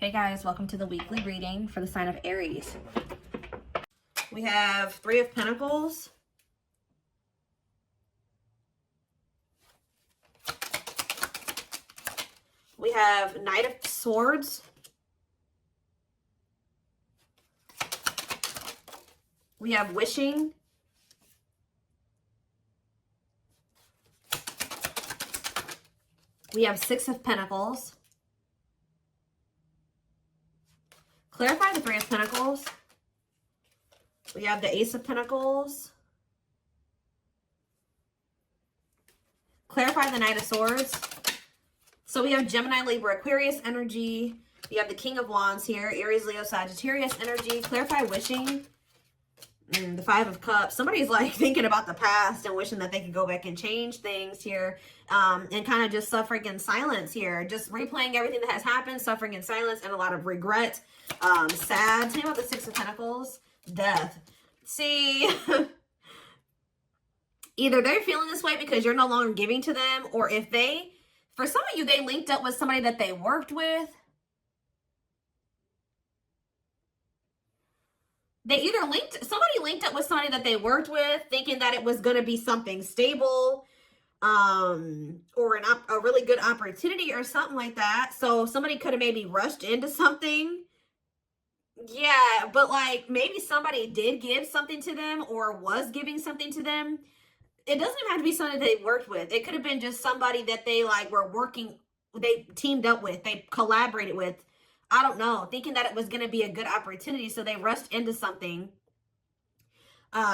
Hey guys, welcome to the weekly reading for the sign of Aries. We have Three of Pentacles. We have Knight of Swords. We have Wishing. We have Six of Pentacles. Clarify the Three of Pentacles. We have the Ace of Pentacles. Clarify the Knight of Swords. So we have Gemini, Libra, Aquarius energy. We have the King of Wands here. Aries, Leo, Sagittarius energy. Clarify Wishing. The Five of Cups. Somebody's like thinking about the past and wishing that they could go back and change things here. And kind of just suffering in silence here. Just replaying everything that has happened. Suffering in silence and a lot of regret. Sad. Tell me about the Six of Pentacles. Death. See, either they're feeling this way because you're no longer giving to them, or if they, for some of you, they linked up with somebody that they worked with. They either somebody linked up with somebody that they worked with, thinking that it was going to be something stable, or a really good opportunity or something like that. So somebody could have maybe rushed into something. Yeah, but like maybe somebody did give something to them or was giving something to them. It doesn't even have to be somebody they worked with. It could have been just somebody that they like were working, they teamed up with, they collaborated with. I don't know, thinking that it was going to be a good opportunity, so they rushed into something. But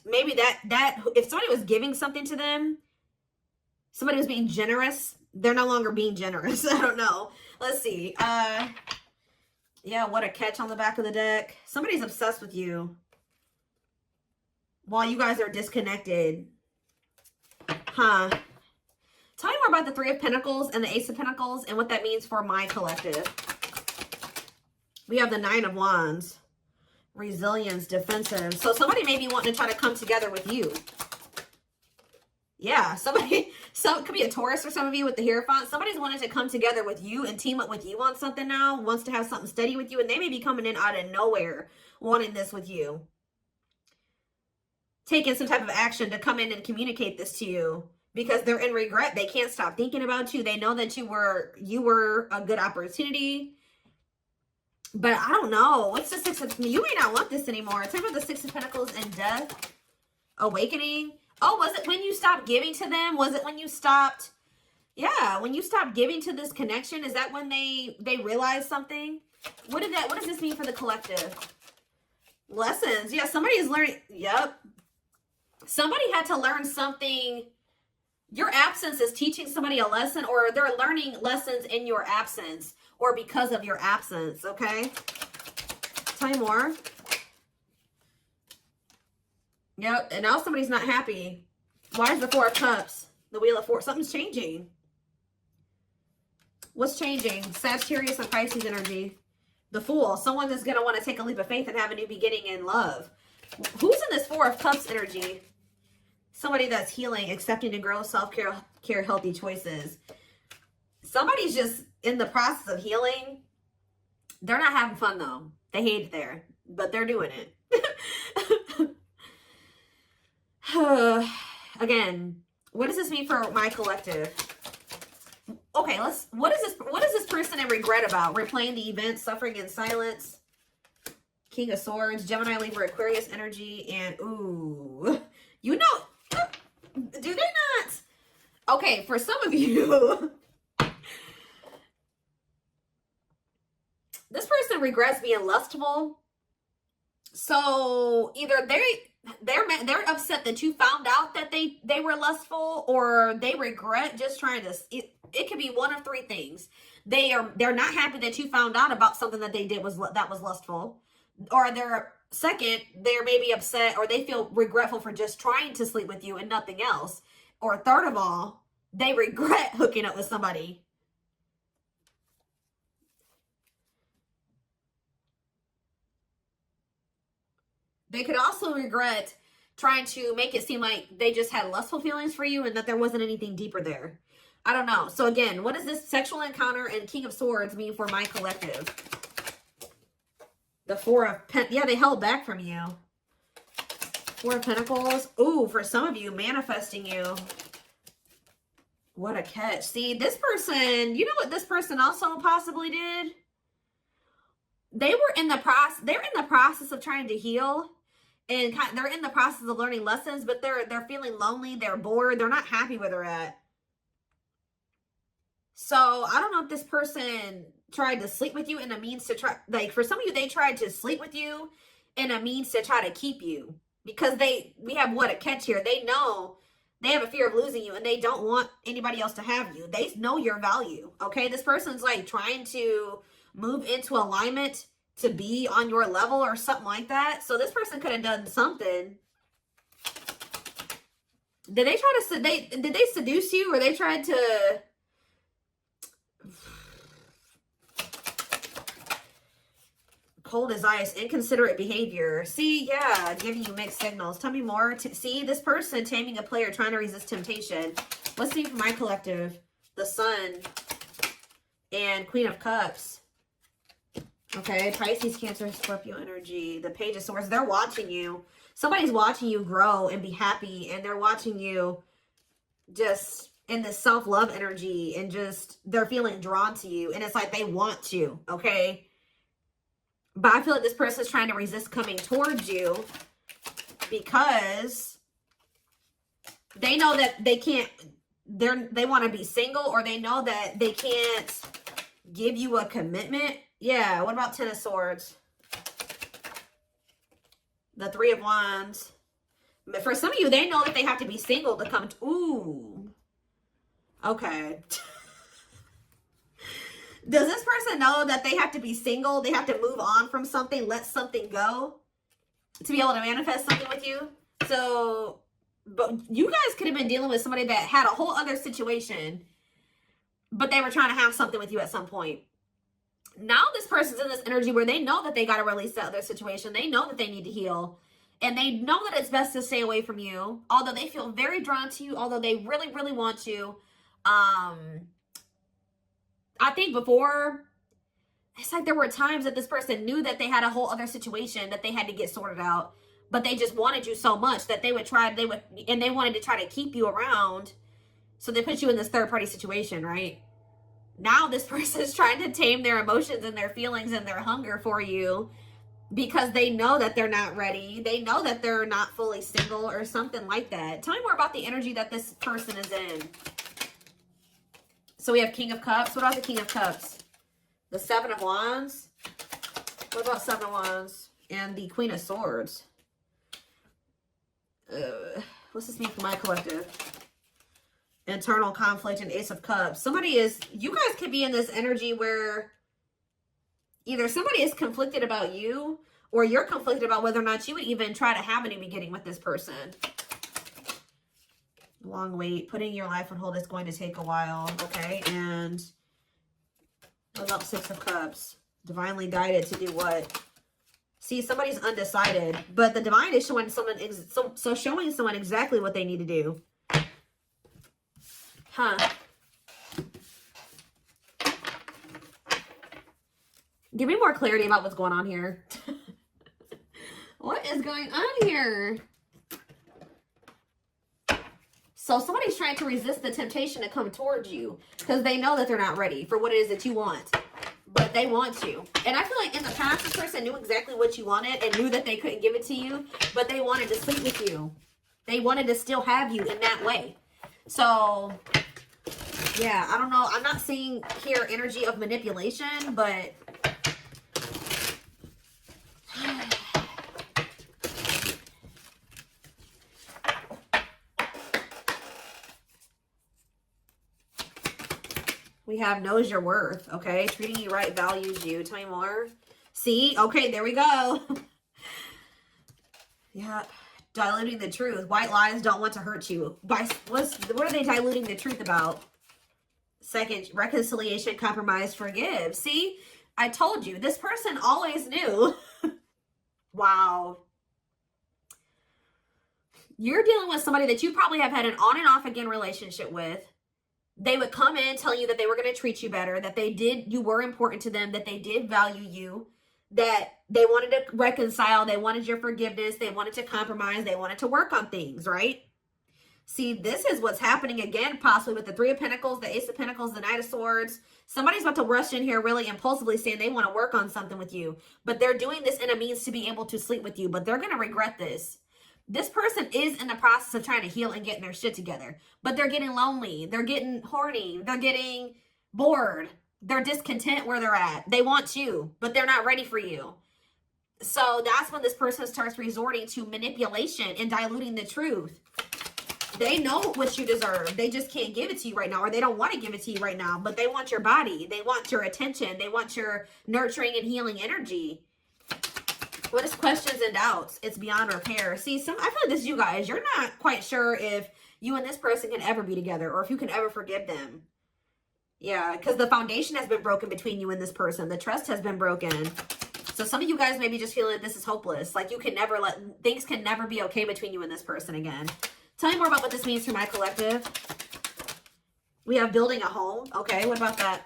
maybe that if somebody was giving something to them, somebody was being generous, they're no longer being generous. I don't know. Let's see. Yeah, what a catch on the back of the deck. Somebody's obsessed with you while you guys are disconnected. Huh. Tell me more about the Three of Pentacles and the Ace of Pentacles and what that means for my collective. We have the Nine of Wands. Resilience, defensive. So somebody may be wanting to try to come together with you. Yeah, somebody, so it could be a Taurus for some of you with the Hierophant. Somebody's wanting to come together with you and team up with you on something now, wants to have something steady with you, and they may be coming in out of nowhere wanting this with you. Taking some type of action to come in and communicate this to you because they're in regret. They can't stop thinking about you. They know that you were a good opportunity. But I don't know. What's the Six of, you may not want this anymore. Tell me about the Six of Pentacles and Death. Awakening. Oh, was it when you stopped giving to them? Was it when you stopped? Yeah, when you stopped giving to this connection, is that when they realized something? What does this mean for the collective? Lessons. Yeah, somebody is learning. Yep. Somebody had to learn something. Your absence is teaching somebody a lesson, or they're learning lessons in your absence or because of your absence, okay? Tell me more. Yep, and now somebody's not happy. Why is the Four of Cups? The Wheel of Fortune. Something's changing. What's changing? Sagittarius and Pisces energy. The Fool. Someone that's going to want to take a leap of faith and have a new beginning in love. Who's in this Four of Cups energy? Somebody that's healing, accepting to grow, self-care, healthy choices. Somebody's just in the process of healing. They're not having fun, though. They hate it there, but they're doing it. Again, what does this mean for my collective? Okay, what is this person in regret about? Replaying the event, suffering in silence. King of Swords, Gemini, Libra, Aquarius energy, and ooh, you know, do they not? Okay, for some of you, this person regrets being lustful. So either they're upset that you found out that they were lustful, or they regret just trying to, it could be one of three things. They're not happy that you found out about something that they did that was lustful, or they're maybe upset, or they feel regretful for just trying to sleep with you and nothing else. Or third of all, they regret hooking up with somebody. They could also regret trying to make it seem like they just had lustful feelings for you and that there wasn't anything deeper there. I don't know. So again, what does this sexual encounter and King of Swords mean for my collective? The Four of Pentacles. Yeah, they held back from you. Four of Pentacles. Ooh, for some of you, manifesting you. What a catch. See, this person, you know what this person also possibly did? They're in the process of trying to heal. And they're in the process of learning lessons, but they're feeling lonely, they're bored, they're not happy where they're at. So I don't know if this person tried to sleep with you in a means to try, like for some of you, they tried to sleep with you in a means to try to keep you. Because we have what a catch here. They know they have a fear of losing you and they don't want anybody else to have you. They know your value, okay? This person's like trying to move into alignment to be on your level or something like that. So this person could have done something. Did they try to, did they seduce you, or they tried to... Cold as ice, inconsiderate behavior. See, yeah, giving you mixed signals. Tell me more. See, this person taming a player, trying to resist temptation. Let's see for my collective. The Sun and Queen of Cups. Okay, Pisces, Cancer, Scorpio energy. The Page of Swords. They're watching you. Somebody's watching you grow and be happy, and they're watching you just in this self-love energy, and just they're feeling drawn to you, and it's like they want you, okay? But I feel like this person is trying to resist coming towards you because they know that they can't, they want to be single, or they know that they can't give you a commitment. Yeah, what about Ten of Swords? The Three of Wands. But for some of you, they know that they have to be single to come to, ooh. Okay. Does this person know that they have to be single? They have to move on from something, let something go to be able to manifest something with you? So, but you guys could have been dealing with somebody that had a whole other situation, but they were trying to have something with you at some point. Now this person's in this energy where they know that they got to release that other situation. They know that they need to heal. And they know that it's best to stay away from you. Although they feel very drawn to you. Although they really, really want you. I think before, it's like there were times that this person knew that they had a whole other situation that they had to get sorted out, but they just wanted you so much that they wanted to try to keep you around. So they put you in this third party situation, right? Now this person is trying to tame their emotions and their feelings and their hunger for you because they know that they're not ready. They know that they're not fully single or something like that. Tell me more about the energy that this person is in. So we have King of Cups. What about the King of Cups? The Seven of Wands. What about Seven of Wands? And the Queen of Swords. What's this mean for my collective? Internal conflict and Ace of Cups. You guys could be in this energy where either somebody is conflicted about you, or you're conflicted about whether or not you would even try to have a new beginning with this person. Long wait, putting your life on hold is going to take a while. Okay, and what about Six of Cups? Divinely guided to do what? See, somebody's undecided, but the divine is showing someone showing someone exactly what they need to do. Huh? Give me more clarity about what's going on here. What is going on here? So somebody's trying to resist the temptation to come towards you because they know that they're not ready for what it is that you want, but they want you. And I feel like in the past, this person knew exactly what you wanted and knew that they couldn't give it to you, but they wanted to sleep with you. They wanted to still have you in that way. So, yeah, I don't know. I'm not seeing here energy of manipulation, but... We have knows your worth, okay? Treating you right, values you. Tell me more. See? Okay, there we go. Yeah. Diluting the truth. White lies don't want to hurt you. What are they diluting the truth about? Second, reconciliation, compromise, forgive. See? I told you. This person always knew. Wow. You're dealing with somebody that you probably have had an on and off again relationship with. They would come in telling you that they were going to treat you better, that you were important to them, that they did value you, that they wanted to reconcile, they wanted your forgiveness, they wanted to compromise, they wanted to work on things, right? See, this is what's happening again, possibly with the Three of Pentacles, the Ace of Pentacles, the Knight of Swords. Somebody's about to rush in here really impulsively saying they want to work on something with you, but they're doing this in a means to be able to sleep with you, but they're going to regret this. This person is in the process of trying to heal and getting their shit together, but they're getting lonely. They're getting horny. They're getting bored. They're discontent where they're at. They want you, but they're not ready for you. So that's when this person starts resorting to manipulation and diluting the truth. They know what you deserve. They just can't give it to you right now, or they don't want to give it to you right now, but they want your body. They want your attention. They want your nurturing and healing energy. What is questions and doubts? It's beyond repair. See, I feel like this is you guys. You're not quite sure if you and this person can ever be together, or if you can ever forgive them. Yeah, because the foundation has been broken between you and this person. The trust has been broken. So some of you guys may be just feeling that this is hopeless. Like you can never things can never be okay between you and this person again. Tell me more about what this means for my collective. We have building a home. Okay, what about that?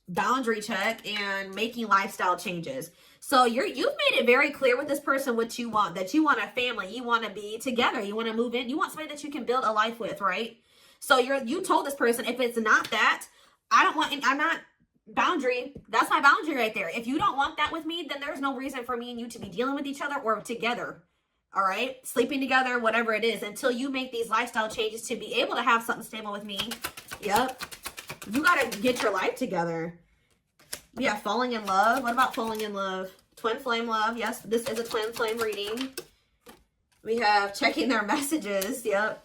Boundary check and making lifestyle changes. So you've made it very clear with this person what you want, that you want a family, you want to be together, you want to move in, you want somebody that you can build a life with, right? So you told this person, if it's not that, I'm not boundary. That's my boundary right there. If you don't want that with me, then there's no reason for me and you to be dealing with each other or together. All right, sleeping together, whatever it is, until you make these lifestyle changes to be able to have something stable with me. Yep, you got to get your life together. We have falling in love. What about falling in love? Twin flame love. Yes, this is a twin flame reading. We have checking their messages. Yep.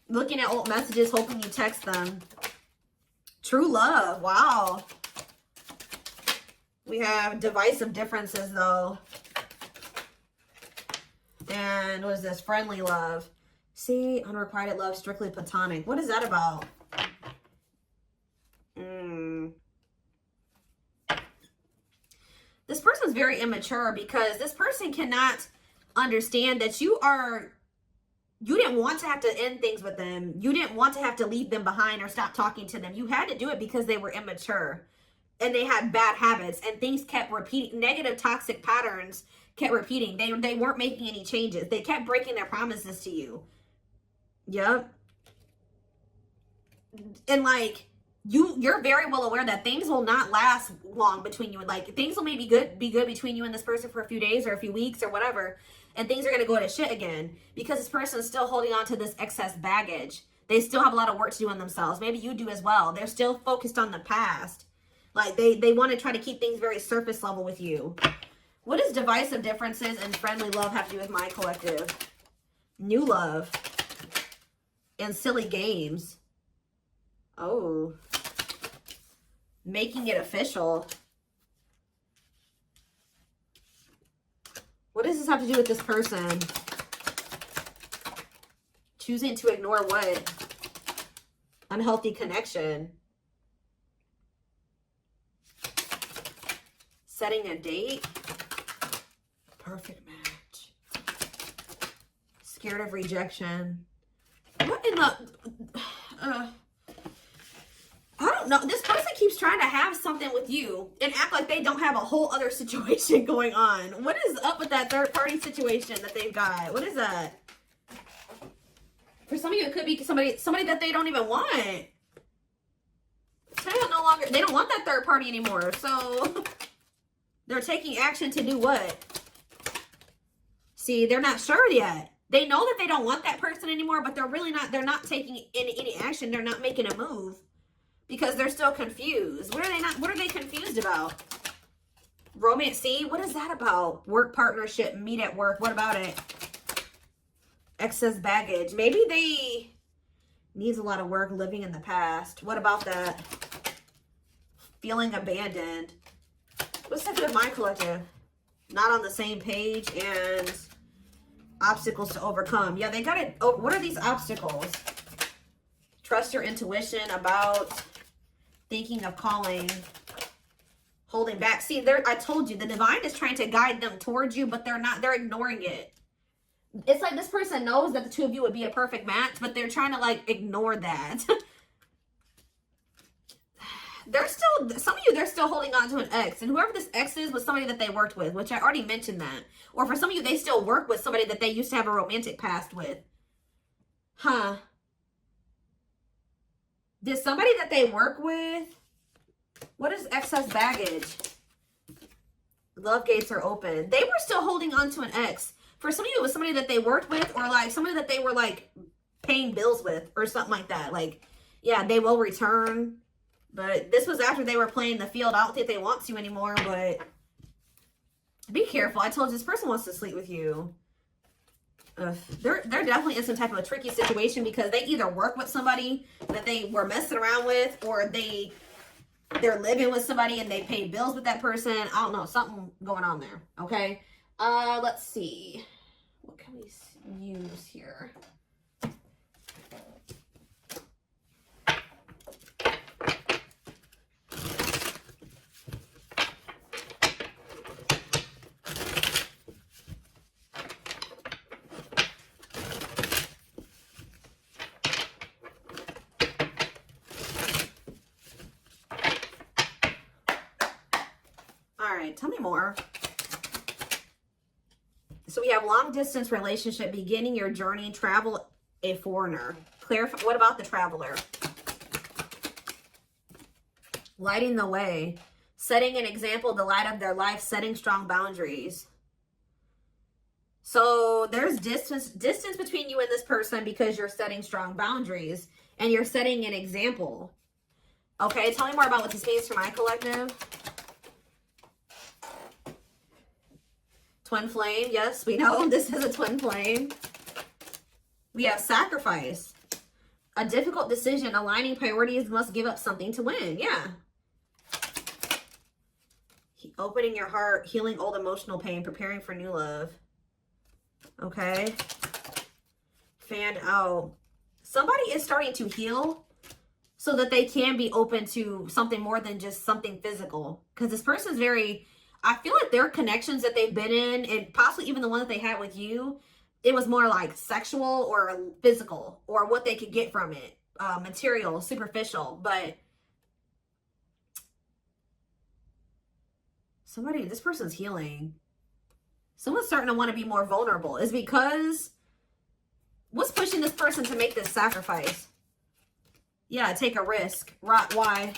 Looking at old messages, hoping you text them. True love. Wow. We have divisive differences, though. And what is this? Friendly love. See, unrequited love, strictly platonic. What is that about? This person's very immature because this person cannot understand that you didn't want to have to end things with them. You didn't want to have to leave them behind or stop talking to them. You had to do it because they were immature and they had bad habits and things kept repeating. Negative, toxic patterns kept repeating. They weren't making any changes. They kept breaking their promises to you. Yep. And like, you're very well aware that things will not last long between you, and like things will maybe be good between you and this person for a few days or a few weeks or whatever, and things are going to go to shit again because this person is still holding on to this excess baggage. They still have a lot of work to do on themselves. Maybe you do as well. They're still focused on the past. Like they want to try to keep things very surface level with you. What does divisive differences and friendly love have to do with my collective? New love and silly games. Oh. Making it official. What does this have to do with this person? Choosing to ignore what? Unhealthy connection. Setting a date. Perfect match. Scared of rejection. What in the... I don't know. This person keeps trying to have something with you and act like they don't have a whole other situation going on. What is up with that third party situation that they've got? What is that? For some of you, it could be somebody that they don't even want. They don't want that third party anymore. So they're taking action to do what? See, they're not sure yet. They know that they don't want that person anymore, but they're not taking any action. They're not making a move. Because they're still confused. What are they confused about? Romance, see? What is that about? Work partnership, meet at work. What about it? Excess baggage. Maybe they needs a lot of work living in the past. What about that? Feeling abandoned. What's that with my collective? Not on the same page and obstacles to overcome. Yeah, they got it. Oh, what are these obstacles? Trust your intuition about thinking of calling, holding back. See, I told you, the divine is trying to guide them towards you, but they're ignoring it. It's like this person knows that the two of you would be a perfect match, but they're trying to like ignore that. They're still, some of you, they're still holding on to an ex. And whoever this ex is was somebody that they worked with, which I already mentioned that. Or for some of you, they still work with somebody that they used to have a romantic past with. Huh. Did somebody that they work with, what is excess baggage? Love gates are open. They were still holding on to an ex. For some of you, it was somebody that they worked with, or like somebody that they were like paying bills with or something like that. Like, yeah, they will return. But this was after they were playing the field. I don't think they want to anymore, but be careful. I told you, this person wants to sleep with you. They're definitely in some type of a tricky situation because they either work with somebody that they were messing around with, or they're living with somebody and they pay bills with that person. I don't know, something going on there. Okay. Let's see. What can we use here? All right, tell me more. So we have long distance relationship, beginning your journey, travel, a foreigner. Clarify, what about the traveler? Lighting the way, setting an example, the light of their life, setting strong boundaries. So there's distance between you and this person because you're setting strong boundaries and you're setting an example. Okay, tell me more about what this means for my collective. Twin flame, yes, we know this is a twin flame. We have sacrifice. A difficult decision, aligning priorities, must give up something to win. Yeah. Opening your heart, healing old emotional pain, preparing for new love. Okay. Fanned out. Somebody is starting to heal so that they can be open to something more than just something physical. Because this person's very... I feel like their connections that they've been in, and possibly even the one that they had with you, it was more like sexual or physical, or what they could get from it. Material, superficial. But this person's healing. Someone's starting to want to be more vulnerable. Is because what's pushing this person to make this sacrifice? Yeah, take a risk. Right, why?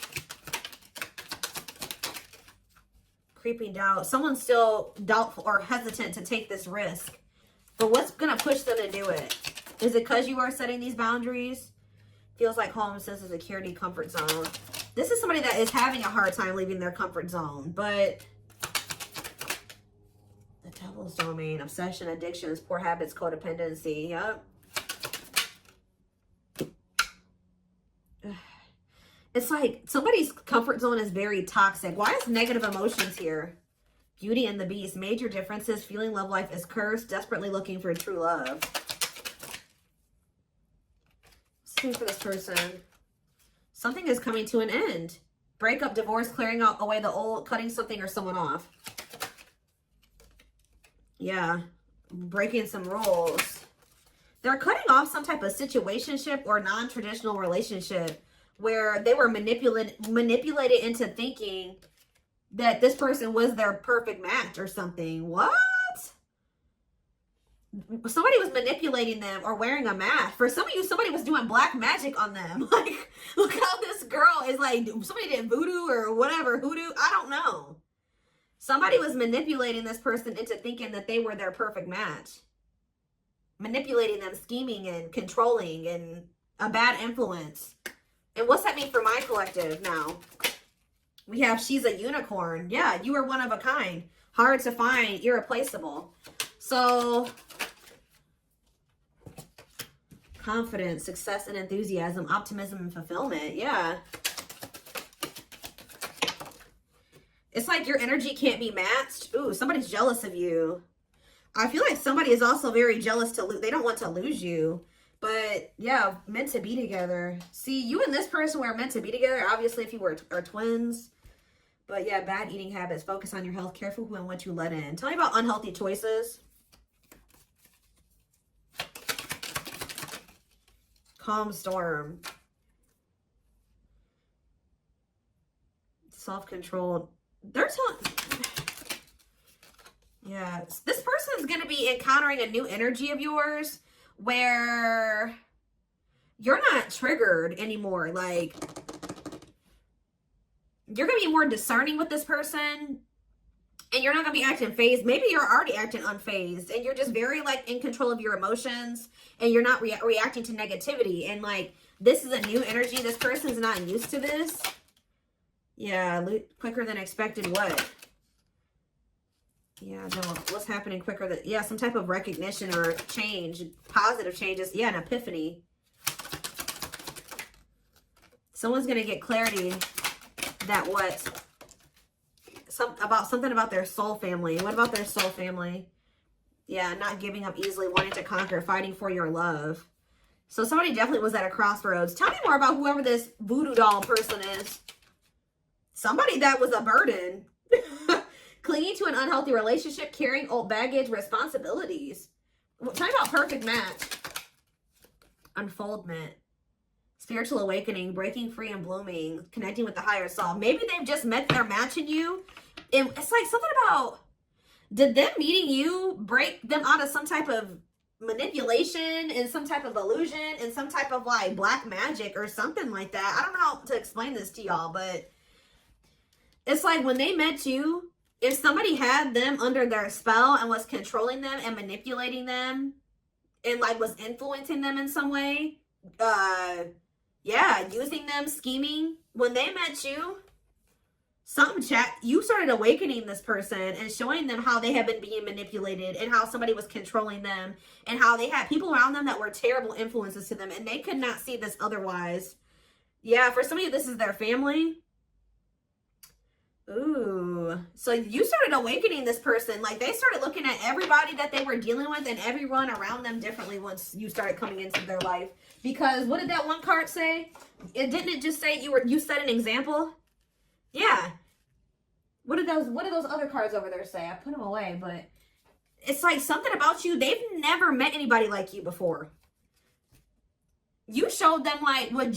Creeping doubt. Someone's still doubtful or hesitant to take this risk. But what's going to push them to do it? Is it because you are setting these boundaries? Feels like home, sense of security, comfort zone. This is somebody that is having a hard time leaving their comfort zone. But the devil's domain, obsession, addictions, poor habits, codependency. Yep. It's like somebody's comfort zone is very toxic. Why is negative emotions here? Beauty and the Beast. Major differences. Feeling love life is cursed. Desperately looking for true love. Same for this person. Something is coming to an end. Breakup, divorce, clearing out away the old, cutting something or someone off. Yeah. Breaking some rules. They're cutting off some type of situationship or non-traditional relationship where they were manipulated into thinking that this person was their perfect match or something. What? Somebody was manipulating them or wearing a mask. For some of you, somebody was doing black magic on them. Like, look how this girl is like, somebody did voodoo or whatever, hoodoo. I don't know. Somebody was manipulating this person into thinking that they were their perfect match. Manipulating them, scheming and controlling and a bad influence. And what's that mean for my collective now? We have she's a unicorn. Yeah, you are one of a kind. Hard to find, irreplaceable. So, confidence, success and enthusiasm, optimism and fulfillment. Yeah. It's like your energy can't be matched. Ooh, somebody's jealous of you. I feel like somebody is also very jealous to lose. They don't want to lose you. But yeah, meant to be together. See, you and this person were meant to be together. Obviously, if you are twins. But yeah, bad eating habits. Focus on your health. Careful who and what you let in. Tell me about unhealthy choices. Calm storm. self-controlled. They're telling... Yeah, this person is going to be encountering a new energy of yours where you're not triggered anymore. Like, you're going to be more discerning with this person, and you're not going to be acting phased. Maybe you're already acting unfazed, and you're just very, like, in control of your emotions, and you're not reacting to negativity. And, like, this is a new energy. This person's not used to this. Yeah, quicker than expected what? Yeah, no, what's happening quicker than... Yeah, some type of recognition or change. Positive changes. Yeah, an epiphany. Someone's going to get clarity that what... something about their soul family. What about their soul family? Yeah, not giving up easily, wanting to conquer, fighting for your love. So somebody definitely was at a crossroads. Tell me more about whoever this voodoo doll person is. Somebody that was a burden. Clinging to an unhealthy relationship, carrying old baggage, responsibilities. Tell me about perfect match. Unfoldment. Spiritual awakening, breaking free and blooming, connecting with the higher self. Maybe they've just met their match in you. And it's like something about, did them meeting you break them out of some type of manipulation and some type of illusion and some type of like black magic or something like that? I don't know how to explain this to y'all, but it's like when they met you, if somebody had them under their spell and was controlling them and manipulating them and like was influencing them in some way, yeah, using them, scheming, when they met you, you started awakening this person and showing them how they have been being manipulated and how somebody was controlling them and how they had people around them that were terrible influences to them and they could not see this otherwise. Yeah, for some of you, this is their family. Ooh, so you started awakening this person. Like they started looking at everybody that they were dealing with and everyone around them differently once you started coming into their life. Because what did that one card say? Didn't it just say you set an example? Yeah. What did those other cards over there say? I put them away, but it's like something about you. They've never met anybody like you before. You showed them like a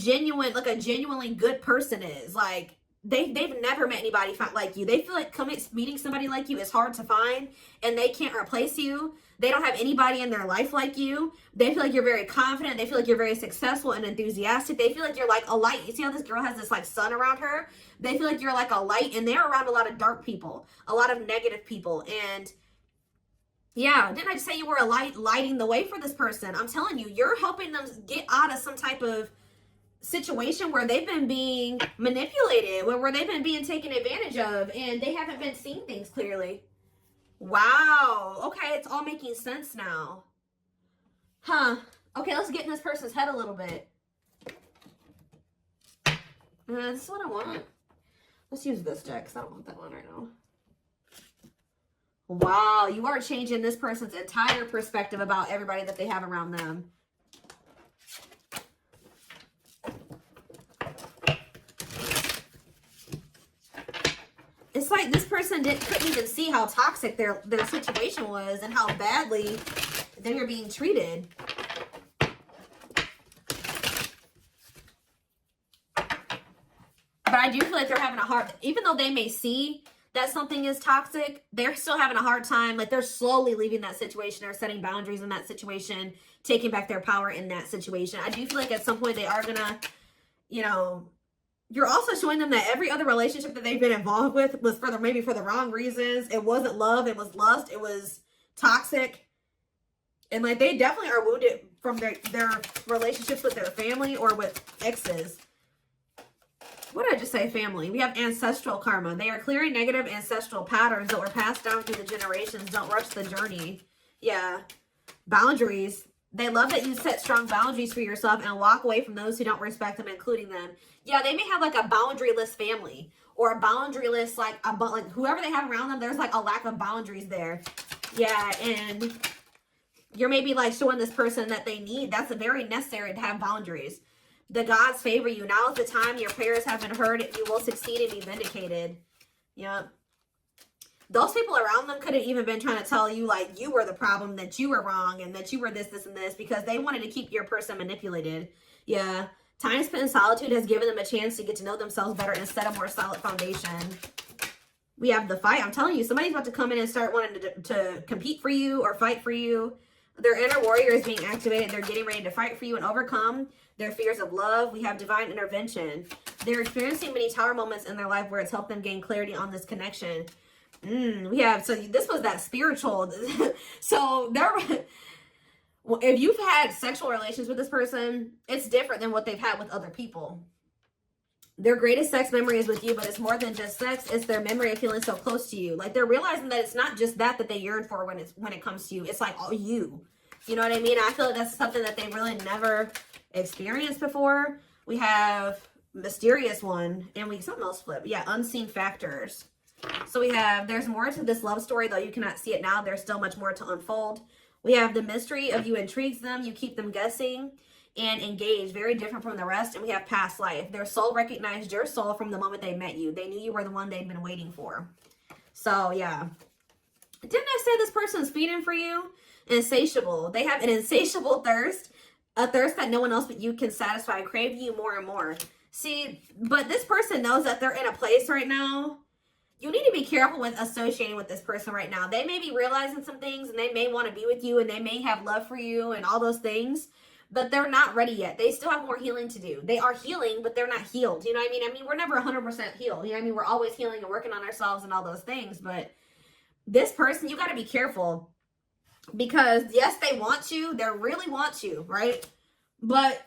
genuinely good person is. Like they've never met anybody like you. They feel like meeting somebody like you is hard to find and they can't replace you. They don't have anybody in their life like you. They feel like you're very confident. They feel like you're very successful and enthusiastic. They feel like you're like a light. You see how this girl has this like sun around her? They feel like you're like a light and they're around a lot of dark people, a lot of negative people. And yeah, didn't I just say you were a light lighting the way for this person? I'm telling you, you're helping them get out of some type of situation where they've been being manipulated, where they've been being taken advantage of and they haven't been seeing things clearly. Wow. Okay, it's all making sense now. Huh. Okay, let's get in this person's head a little bit. This is what I want. Let's use this deck because I don't want that one right now. Wow, you are changing this person's entire perspective about everybody that they have around them. It's like this person couldn't even see how toxic their situation was and how badly they were being treated. But I do feel like they're having a hard, even though they may see that something is toxic, they're still having a hard time. Like they're slowly leaving that situation or setting boundaries in that situation, taking back their power in that situation. I do feel like at some point they are gonna, you know, you're also showing them that every other relationship that they've been involved with was maybe for the wrong reasons. It wasn't love. It was lust. It was toxic. And like they definitely are wounded from their relationships with their family or with exes. What did I just say? Family. We have ancestral karma. They are clearing negative ancestral patterns that were passed down through the generations. Don't rush the journey. Yeah. Boundaries. They love that you set strong boundaries for yourself and walk away from those who don't respect them, including them. Yeah, they may have like a boundaryless family or a boundaryless, like whoever they have around them, there's like a lack of boundaries there. Yeah, and you're maybe like showing this person that they need. That's very necessary to have boundaries. The gods favor you. Now is the time your prayers have been heard. You will succeed and be vindicated. Yeah. Those people around them could have even been trying to tell you like you were the problem, that you were wrong, and that you were this, and this, because they wanted to keep your person manipulated. Yeah. Time spent in solitude has given them a chance to get to know themselves better and set a more solid foundation. We have the fight. I'm telling you, somebody's about to come in and start wanting to compete for you or fight for you. Their inner warrior is being activated. They're getting ready to fight for you and overcome their fears of love. We have divine intervention. They're experiencing many tower moments in their life where it's helped them gain clarity on this connection. We have, so this was that spiritual. So there, if you've had sexual relations with this person, it's different than what they've had with other people. Their greatest sex memory is with you, but it's more than just sex. It's their memory of feeling so close to you. Like, they're realizing that it's not just that they yearn for when it comes to you. It's like all you. You know what I mean? I feel like that's something that they really never experienced before. We have mysterious one, and something else flip. Yeah, unseen factors. So we have, there's more to this love story, though you cannot see it now. There's still much more to unfold. We have the mystery of you intrigues them. You keep them guessing and engaged, very different from the rest. And we have past life. Their soul recognized your soul from the moment they met you. They knew you were the one they'd been waiting for. So yeah, didn't I say this person's feeding for you? Insatiable. They have an insatiable thirst, a thirst that no one else but you can satisfy, craving you more and more. See, but this person knows that they're in a place right now. You need to be careful with associating with this person right now. They may be realizing some things, and they may want to be with you, and they may have love for you and all those things, but they're not ready yet. They still have more healing to do. They are healing, but they're not healed. You know what I mean? I mean, we're never 100% healed. You know what I mean? We're always healing and working on ourselves and all those things. But this person, you got to be careful. Because, yes, they want you. They really want you, right? But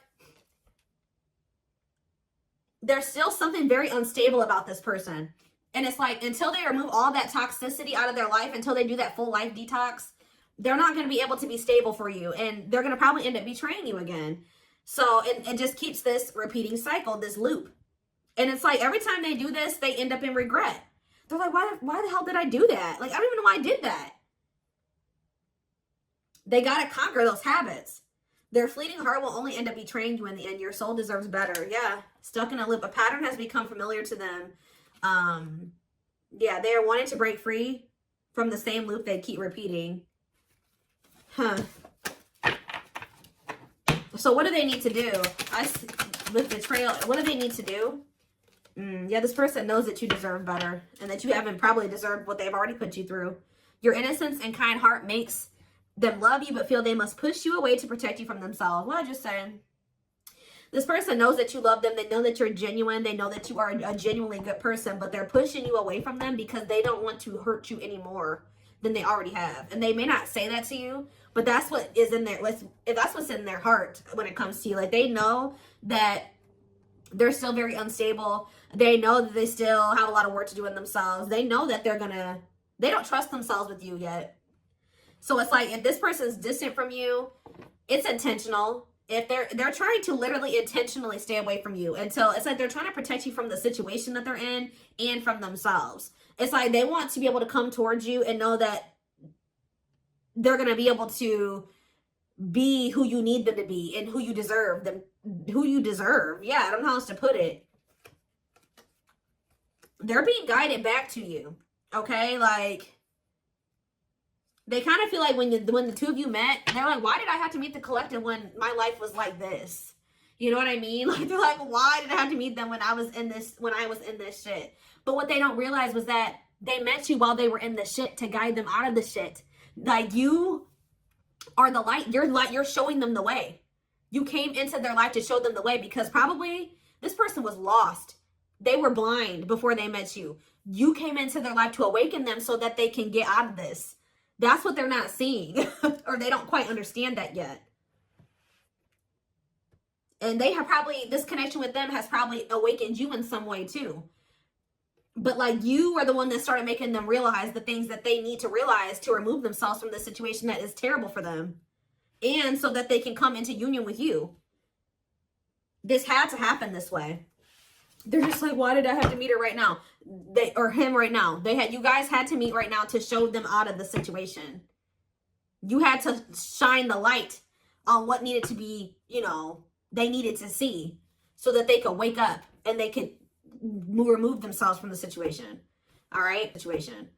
there's still something very unstable about this person. And it's like, until they remove all that toxicity out of their life, until they do that full life detox, they're not going to be able to be stable for you. And they're going to probably end up betraying you again. So it just keeps this repeating cycle, this loop. And it's like, every time they do this, they end up in regret. They're like, why the hell did I do that? Like, I don't even know why I did that. They got to conquer those habits. Their fleeting heart will only end up betraying you in the end. Your soul deserves better. Yeah. Stuck in a loop. A pattern has become familiar to them. Yeah, they are wanting to break free from the same loop they keep repeating. So what do they need to do? With betrayal, what do they need to do? Yeah, this person knows that you deserve better and that you haven't probably deserved what they've already put you through. Your innocence and kind heart makes them love you, but feel they must push you away to protect you from themselves. What I just said. This person knows that you love them. They know that you're genuine. They know that you are a genuinely good person, but they're pushing you away from them because they don't want to hurt you any more than they already have. And they may not say that to you, but that's what is in there. That's what's in their heart when it comes to you. Like, they know that they're still very unstable. They know that they still have a lot of work to do in themselves. They know that they don't trust themselves with you yet. So it's like, if this person's distant from you, it's intentional. If they're trying to literally intentionally stay away from you until it's like they're trying to protect you from the situation that they're in and from themselves. It's like they want to be able to come towards you and know that they're going to be able to be who you need them to be and who you deserve them, who you deserve. Yeah, I don't know how else to put it. They're being guided back to you. Okay, like, they kind of feel like when the two of you met, they're like, why did I have to meet the collective when my life was like this? You know what I mean? Like, they're like, why did I have to meet them when I was in this shit? But what they don't realize was that they met you while they were in the shit to guide them out of the shit. Like, you are the light. You're showing them the way. You came into their life to show them the way because probably this person was lost. They were blind before they met you. You came into their life to awaken them so that they can get out of this. That's what they're not seeing, or they don't quite understand that yet. And they have probably, this connection with them has probably awakened you in some way too. But like, you are the one that started making them realize the things that they need to realize to remove themselves from the situation that is terrible for them. And so that they can come into union with you. This had to happen this way. They're just like, why did I have to meet her right now? Or him right now. You guys had to meet right now to show them out of the situation. You had to shine the light on what needed to be, they needed to see so that they could wake up and they could remove themselves from the situation. All right? Situation.